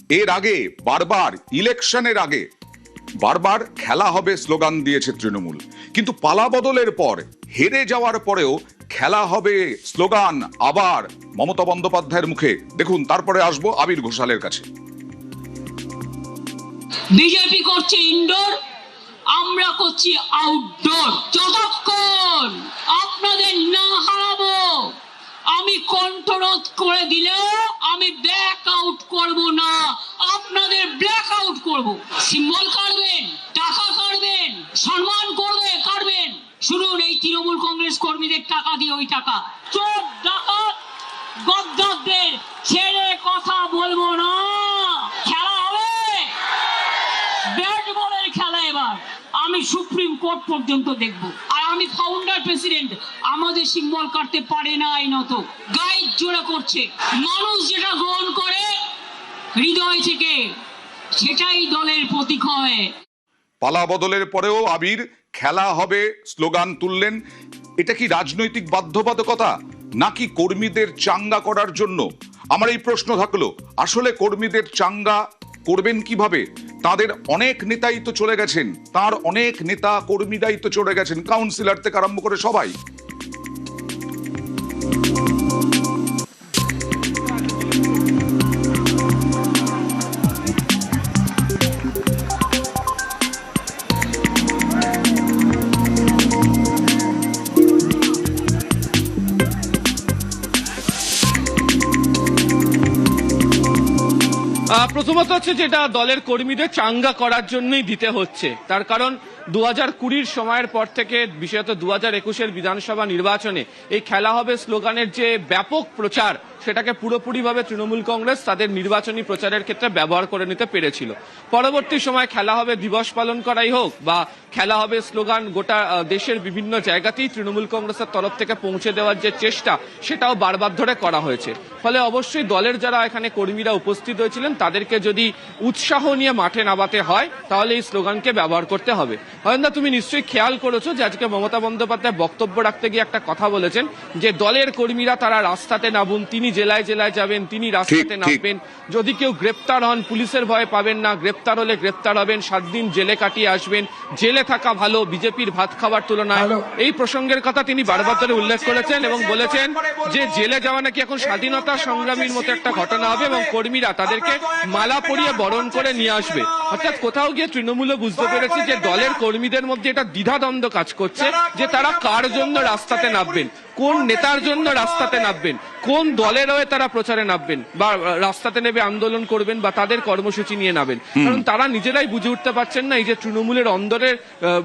এর আগে বারবার ইলেকশনের আগে বারবার খেলা হবে স্লোগান দিয়েছে তৃণমূল, কিন্তু পালা বদলের পর হেরে যাওয়ার পরেও খেলা হবে স্লোগান আবার মমতা বন্দ্যোপাধ্যায়ের মুখে। দেখুন, তারপরে আসবো আবির ঘোষালের কাছে। বিজেপি করছে ইনডোর, আমরা করছি আউটডোর। যতক্ষণ আপনাদের না হারাবো, আমি কণ্ঠরোধ করে দিলেও আমি ব্যাক আউট করব না, আপনাদের ব্ল্যাক আউট করব। সিম্বল কাটবেন, টাকা কাটবেন, সম্মান করবে কাটবেন, শুনুন এই তৃণমূল কংগ্রেস কর্মীদের টাকা দিয়ে ওই টাকা চোর ডাকাত গদ্দারদের ছেড়ে কথা বলবো না। খেলা হবে ব্যাট বলের খেলা। এবার আমি সুপ্রিম কোর্ট পর্যন্ত দেখব। আর আমি ফাউন্ডার প্রেসিডেন্ট, আমাদের সিম্বল কাটতে পারে না আইনত, গাইড জোড়া করছে। মানুষ যেটা গ্রহণ করে হৃদয় থেকে, সেটাই দলের প্রতীক হয়। পালা বদলের পরেও আবির খেলা হবে স্লোগান তুললেন। এটা কি রাজনৈতিক বাধ্যবাধকতা নাকি কর্মীদের চাঙ্গা করার জন্য? আমার এই প্রশ্ন থাকলো, আসলে কর্মীদের চাঙ্গা করবেন কিভাবে? তাদের অনেক নেতাই তো চলে গেছেন, তার অনেক নেতা কর্মীরাই তো চলে গেছেন, কাউন্সিলর থেকে আরম্ভ করে সবাই। প্রথমত হচ্ছে যেটা দলের কর্মীদের চাঙ্গা করার জন্যই দিতে হচ্ছে। তার কারণ 2020 সময়ের পর থেকে, বিশেষত 2021 বিধানসভা নির্বাচনে এই খেলা হবে স্লোগানের যে ব্যাপক প্রচার, সেটাকে পুরোপুরিভাবে তৃণমূল কংগ্রেস তাদের নির্বাচনী প্রচারের ক্ষেত্রে ব্যবহার করে নিতে পেরেছিল। পরবর্তী সময় খেলা হবে দিবস পালন করাই হোক বা খেলা হবে স্লোগান গোটা দেশের বিভিন্ন জায়গাতেই তৃণমূল কংগ্রেসের তরফ থেকে পৌঁছে দেওয়ার যে চেষ্টা, সেটাও বারবার ধরে করা হয়েছে। ফলে অবশ্যই দলের যারা এখানে কর্মীরা উপস্থিত হয়েছিলেন, তাদেরকে যদি উৎসাহ নিয়ে মাঠে নামাতে হয়, তাহলে এই স্লোগানকে ব্যবহার করতে হবে। অয়নদা, তুমি নিশ্চয়ই খেয়াল করেছো যে আজকে মমতা বন্দ্যোপাধ্যায় বক্তব্য রাখতে গিয়ে একটা কথা বলেছেন যে দলের কর্মীরা তারা রাস্তাতে নামুন, তিনি জেলায় জেলায় যাবেন, তিনি রাস্তাতে নামবেন, যদি কেউ গ্রেপ্তার হন পুলিশের ভয় পাবেন না, গ্রেপ্তার হলে গ্রেপ্তার হবেন, 7 দিন জেলে কাটিয়ে আসবেন, জেলে থাকা ভালো বিজেপির ভাত খাবার তুলনায়। এই প্রসঙ্গের কথা তিনি বারবার ধরে উল্লেখ করেছেন এবং বলেছেন যে জেলে যাওয়া নাকি এখন স্বাধীনতা সংগ্রামীর মতো একটা ঘটনা হবে এবং কর্মীরা তাদেরকে মালা পরিয়ে বরণ করে নিয়ে আসবে। অর্থাৎ কোথাও গিয়ে তৃণমূলও বুঝতে পেরেছে যে দলের কর্মীদের মধ্যে এটা দ্বিধাদ্বন্দ্ব কাজ করছে যে তারা কার জন্য রাস্তাতে নামবেন, কোন নেতার জন্য রাস্তাতে নামবেন, কোন দলের হয়ে তারা প্রচারে নামবেন বা রাস্তাতে নেবে আন্দোলন করবেন বা তাদের কর্মসূচি নিয়ে নামবেন। কারণ তারা নিজেরাই বুঝে উঠতে পারছেন না এই যে তৃণমূলের অন্দরের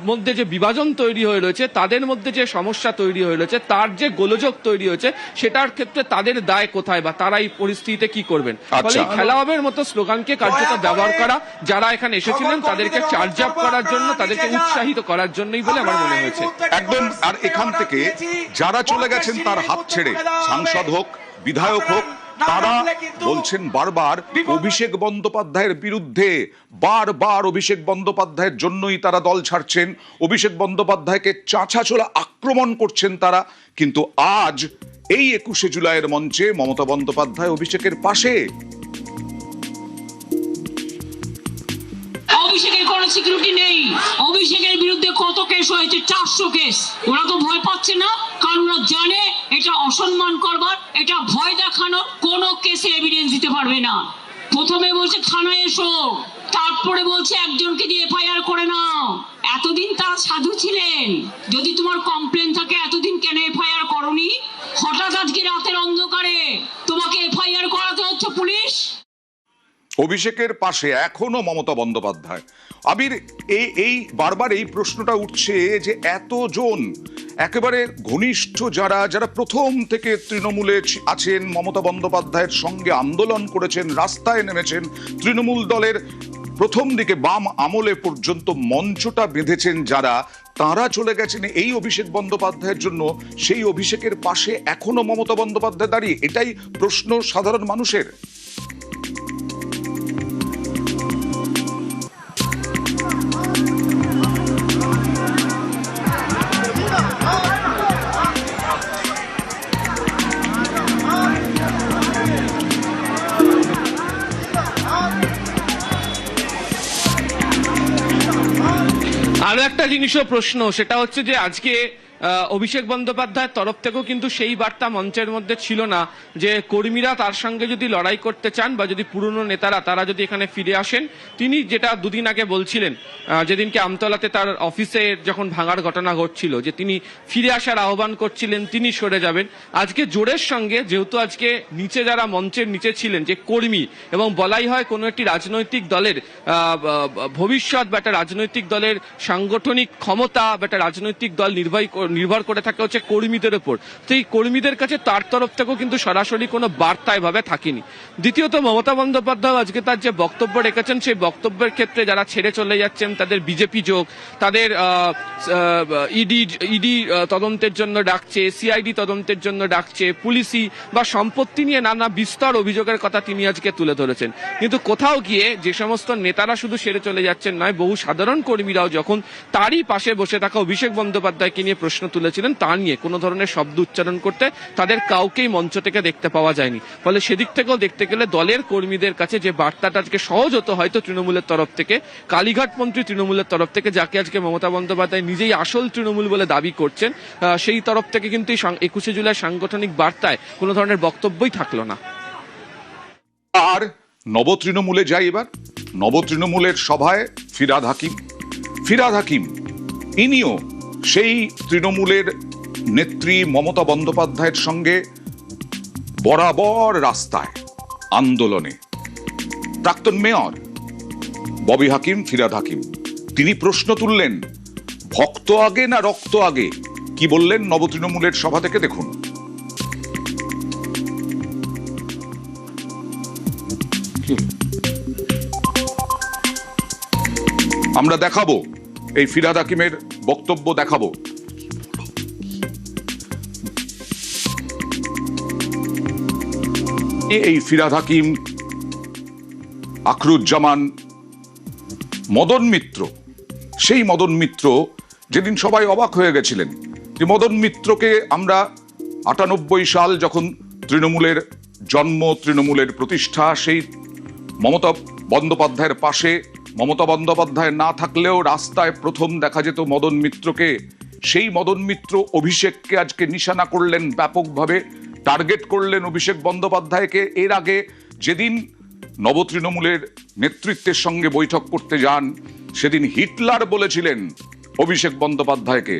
মধ্যে যে বিভাজন তৈরি হয়ে রয়েছে, তাদের মধ্যে যে সমস্যা তৈরি হয়ে রয়েছে, তার যে গোলযোগ তৈরি হয়েছে, সেটার ক্ষেত্রে তাদের দায় কোথায় বা তারা এই পরিস্থিতিতে কি করবেন। ফলে খেলা হবে মতো স্লোগানকে কার্যত ব্যবহার করা, যারা এখানে এসেছিলেন তাদেরকে চার্জ আপ করার জন্য, তাদেরকে উৎসাহিত করার জন্যই বলে আমার মনে হয়েছে। একদম। আর এখান থেকে যারা চলে গেছেন তার হাত ছেড়ে, সাংসদ হোক বিধায়ক হোক, তারা বলছেন বারবার অভিষেক বন্দ্যোপাধ্যায়ের বিরুদ্ধে, বারবার অভিষেক বন্দ্যোপাধ্যায়ের জন্যই তারা দল ছাড়ছেন, অভিষেক বন্দ্যোপাধ্যায়কে চাঁচাছোলা আক্রমণ করছেন তারা। কিন্তু আজ এই 21শে জুলাইয়ের মঞ্চে মমতা বন্দ্যোপাধ্যায় অভিষেকের পাশে। অভিষেকের কোনো সিকিউরিটি নেই। অভিষেকের বিরুদ্ধে কত কেস হয়েছে? 400 কেস। ওরা তো ভয় পাচ্ছে না, কারণ ওরা জানে এটা অসম্মান করবার, এটা ভয় দেখানোর। কোনো কেসে এভিডেন্স দিতে পারবে না। প্রথমে বলছে থানায় এসো, তারপরে বলছে একজনকে দিয়ে এফআইআর করে নাও। এতদিন তারা সাধু ছিলেন, যদি তোমার কমপ্লেন থাকে এতদিন কেন এফআইআর করনি? হঠাৎ আজকে রাতের অন্ধকারে তোমাকে এফআইআর করাতে হচ্ছে পুলিশ। অভিষেকের পাশে এখনো মমতা বন্দ্যোপাধ্যায়। আবির, এই বারবার এই প্রশ্নটা উঠছে যে এতজন একেবারে ঘনিষ্ঠ যারা যারা প্রথম থেকে তৃণমূলে আছেন, মমতা বন্দ্যোপাধ্যায়ের সঙ্গে আন্দোলন করেছেন, রাস্তায় নেমেছেন, তৃণমূল দলের প্রথম দিকে বাম আমলে পর্যন্ত মঞ্চটা বেঁধেছেন যারা, তারা চলে গেছেন এই অভিষেক বন্দ্যোপাধ্যায়ের জন্য। সেই অভিষেকের পাশে এখনো মমতা বন্দ্যোপাধ্যায় দাঁড়িয়ে, এটাই প্রশ্ন সাধারণ মানুষের। আরো একটা জিনিসও প্রশ্ন, সেটা হচ্ছে যে আজকে অভিষেক বন্দ্যোপাধ্যায়ের তরফ থেকেও কিন্তু সেই বার্তা মঞ্চের মধ্যে ছিল না যে কর্মীরা তার সঙ্গে যদি লড়াই করতে চান বা যদি পুরনো নেতারা তারা যদি এখানে ফিরে আসেন, তিনি যেটা দুদিন আগে বলছিলেন, যেদিনকে আমতলাতে তার অফিসে যখন ভাঙার ঘটনা ঘটছিল, যে তিনি ফিরে আসার আহ্বান করছিলেন, তিনি সরে যাবেন। আজকে জোরের সঙ্গে, যেহেতু আজকে নিচে যারা মঞ্চের নিচে ছিলেন যে কর্মী, এবং বলাই হয় কোনো একটি রাজনৈতিক দলের ভবিষ্যৎ বা একটা রাজনৈতিক দলের সাংগঠনিক ক্ষমতা বা একটা রাজনৈতিক দল নির্ভর করে থাকে হচ্ছে কর্মীদের উপর। তো এই কর্মীদের কাছে তার তরফ থেকেও কিন্তু সরাসরি কোনো বার্তা এভাবে থাকেনি। দ্বিতীয়ত, মমতা বন্দ্যোপাধ্যায় আজকে তার যে বক্তব্য রেখেছেন, সেই বক্তব্যের ক্ষেত্রে যারা ছেড়ে চলে যাচ্ছেন তাদের বিজেপি যোগ, তাদের ইডি তদন্তের জন্য ডাকছে, সিআইডি তদন্তের জন্য ডাকছে, পুলিশি বা সম্পত্তি নিয়ে নানা বিস্তর অভিযোগের কথা তিনি আজকে তুলে ধরেছেন। কিন্তু কোথাও গিয়ে যে সমস্ত নেতারা শুধু সেরে চলে যাচ্ছেন নয়, বহু সাধারণ কর্মীরাও যখন তারই পাশে বসে থাকা অভিষেক বন্দ্যোপাধ্যায়কে নিয়ে প্রশ্ন তুলেছিলেন, তা নিয়ে কোনো ধরনের শব্দ উচ্চারণ করতে তাদের কাউকেই মঞ্চ থেকে দেখতে পাওয়া যায়নি। ফলে সেদিক থেকেও দেখতে গেলে দলের কর্মীদের কাছে যে বার্তাটা আজকে সহজ হতো হয়তো তৃণমূলের তরফ থেকে, কালীঘাট মন্ত্রী তৃণমূলের তরফ থেকে, যাকে আজকে মমতা বন্দ্যোপাধ্যায় নিজেই আসল তৃণমূল বলে দাবি করছেন, সেই তরফ থেকে কিন্তু 21শে জুলাই সাংগঠনিক বার্তায় কোনো ধরনের বক্তব্যই থাকলো না। আর নব তৃণমূলে যাই এবার। নব তৃণমূলের সভায় ফিরহাদ হাকিম ইনিও সেই তৃণমূলের নেত্রী মমতা বন্দ্যোপাধ্যায়ের সঙ্গে বরাবর রাস্তায় আন্দোলনে। প্রাক্তন মেয়র ববি হাকিম, ফিরহাদ হাকিম, তিনি প্রশ্ন তুললেন, ভক্ত আগে না রক্ত আগে? কি বললেন নব তৃণমূলের সভা থেকে দেখুন। আমরা দেখাবো এই ফিরহাদ হাকিমের বক্তব্য, দেখাবো। এই ফিরহাদ হাকিম, আখরুজ্জামান, মদন মিত্র, সেই মদন মিত্র যেদিন সবাই অবাক হয়ে গেছিলেন যে মদন মিত্রকে আমরা 98 সাল যখন তৃণমূলের জন্ম, তৃণমূলের প্রতিষ্ঠা, সেই মমতা বন্দ্যোপাধ্যায়ের পাশে মমতা বন্দ্যোপাধ্যায় না থাকলেও রাস্তায় প্রথম দেখা যেত মদন মিত্রকে। সেই মদন মিত্র অভিষেককে আজকে নিশানা করলেন, ব্যাপকভাবে টার্গেট করলেন অভিষেক বন্দ্যোপাধ্যায়কে। এর আগে যেদিন নব তৃণমূলের নেতৃত্বের সঙ্গে বৈঠক করতে যান, সেদিন হিটলার বলেছিলেন অভিষেক বন্দ্যোপাধ্যায়কে,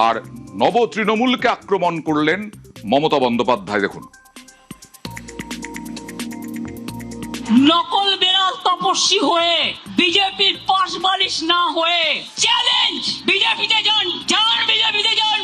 আর নব তৃণমূলকে আক্রমণ করলেন মমতা বন্দ্যোপাধ্যায়। দেখুন। নকল বেড়াল তপস্বী হয়ে বিজেপির পাশ বালিশ না হয়ে চ্যালেঞ্জ, বিজেপিতে যান, বিজেপিতে যান,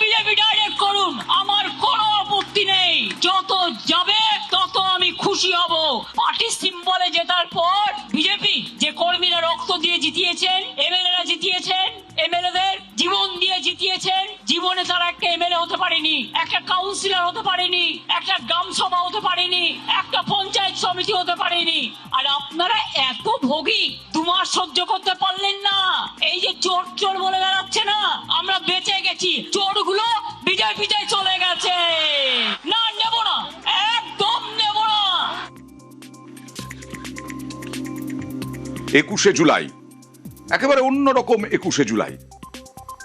বিজেপি ডাইরেক্ট করুন, আমার কোনো আপত্তি নেই। যত যাবে তত আমি খুশি হব। পার্টি সিম্বলে জেতার পর বিজেপি যে কর্মীরা রক্ত দিয়ে জিতিয়েছেন, এমএলএরা জিতিয়েছেন, এমএলএদের জীবন দিয়ে জিতিয়েছেন, জীবনে তারা একটা এমএলএ হতে পারেনি, একটা কাউন্সিলর হতে পারেনি, একটা গ্রাম সভা হতে পারেনি, একটা পঞ্চায়েত সমিতি হতে পারেনি। আর আপনারা এত ভোগী, 2 মাস সহ্য করতে পারলেন না। এই যে চোর চোর বলে বেড়াচ্ছে না, আমরা বেঁচে গেছি, চোরগুলো বিজেপিতে চলে গেছে। না, নেব না, একদম নেব না। 21শে জুলাই একেবারে অন্যরকম 21শে জুলাই।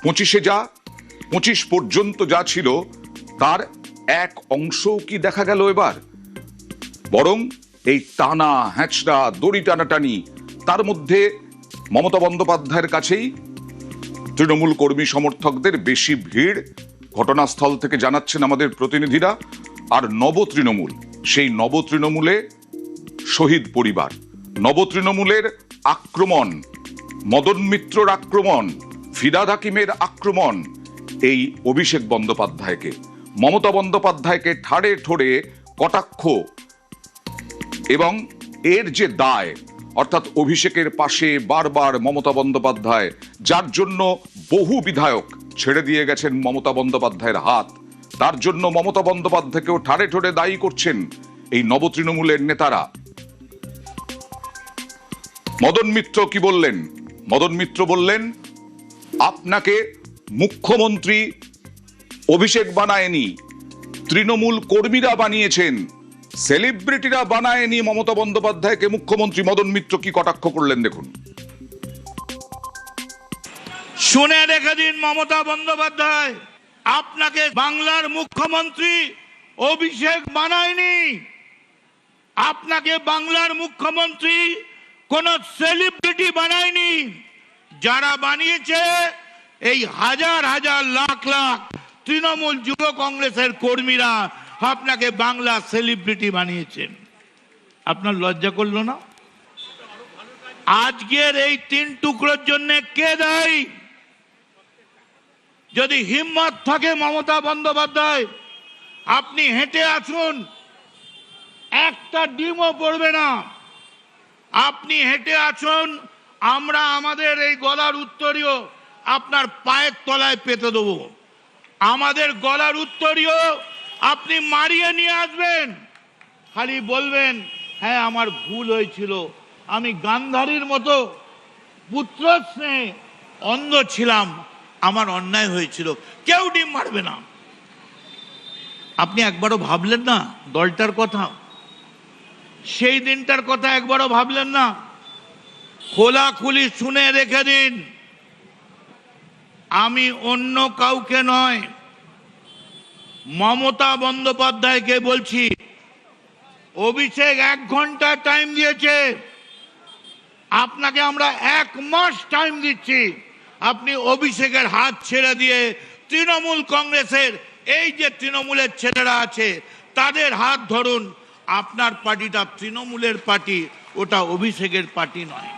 25-এ যা, 25 পর্যন্ত যা ছিল তার এক অংশও কি দেখা গেল এবার? বরং এই টানা হ্যাঁচড়া, দড়ি টানাটানি, তার মধ্যে মমতা বন্দ্যোপাধ্যায়ের কাছেই তৃণমূল কর্মী সমর্থকদের বেশি ভিড়, ঘটনাস্থল থেকে জানাচ্ছেন আমাদের প্রতিনিধিরা। আর নব তৃণমূল, সেই নব তৃণমূলে শহীদ পরিবার, নব তৃণমূলের আক্রমণ, মদন মিত্রর আক্রমণ, ফিরহাদ হাকিমের আক্রমণ, এই অভিষেক বন্দ্যোপাধ্যায়কে, মমতা বন্দ্যোপাধ্যায়কে ঠাড়ে ঠোড়ে কটাক্ষ, এবং এর যে দায়, অর্থাৎ অভিষেকের পাশে বারবার মমতা বন্দ্যোপাধ্যায়, যার জন্য বহু বিধায়ক ছেড়ে দিয়ে গেছেন মমতা বন্দ্যোপাধ্যায়ের হাত, তার জন্য মমতা বন্দ্যোপাধ্যায়কেও ঠাড়ে ঠোড়ে দায়ী করছেন এই নব তৃণমূলের নেতারা। মদন মিত্র কি বললেন? মদন মিত্র বললেন, আপনাকে মুখ্যমন্ত্রী অভিষেক বানায়নি, তৃণমূল কর্মীরা বানিয়েছেন, সেলিব্রিটিরা বানায়নি মমতা বন্দ্যোপাধ্যায়কে মুখ্যমন্ত্রী। মদন মিত্র কি কটাক্ষ করলেন দেখুন। শুনে রেখে দিন মমতা বন্দ্যোপাধ্যায়, আপনাকে বাংলার মুখ্যমন্ত্রী অভিষেক বানায়নি। আপনাকে বাংলার মুখ্যমন্ত্রী কোন সেলিব্রিটি বানায়নি। যারা বানিয়েছে এই হাজার হাজার লাখ লাখ তৃণমূল যুব কংগ্রেসের কর্মীরা আপনাকে বাংলা সেলিব্রিটি বানিয়েছেন। আপনার লজ্জা করলো না? আজকের এই 3 টুকরোর জন্য কে দায়ী? যদি হিম্মত থাকে মমতা বন্দ্যোপাধ্যায়, আপনি হেঁটে আসুন, একটা ডিমও পড়বে না। আপনি হেঁটে আসুন, আমরা আমাদের এই গলার উত্তরীয় আপনার পায়ের তলায় পেতে দেবো। আমাদের গলার উত্তরীয় আপনি মারিয়ে নিয়ে আসবেন, খালি বলবেন হ্যাঁ আমার ভুল হয়েছিল, আমি গান্ধারীর মতো পুত্র স্নেহে অন্ধ ছিলাম, আমার অন্যায় হয়েছিল। কেউ ডিম মারবে না। আপনি একবারও ভাবলেন না দলটার কথা? সেই দিনটার কথা একবারও ভাবলেন না? খোলাখুলি শুনে রেখে দিন, আমি অন্য কাউকে নয়, মমতা বন্দ্যোপাধ্যায়কে বলছি। অভিষেক 1 ঘন্টা টাইম দিয়েছে, আপনাকে আমরা 1 মাস টাইম দিচ্ছি। আপনি অভিষেকের হাত ছেড়ে দিয়ে তৃণমূল কংগ্রেসের এই যে তৃণমূলের ছেলেরা আছে তাদের হাত ধরুন। আপনার পার্টিটা তৃণমূলের পার্টি, ওটা অভিষেকের পার্টি নয়।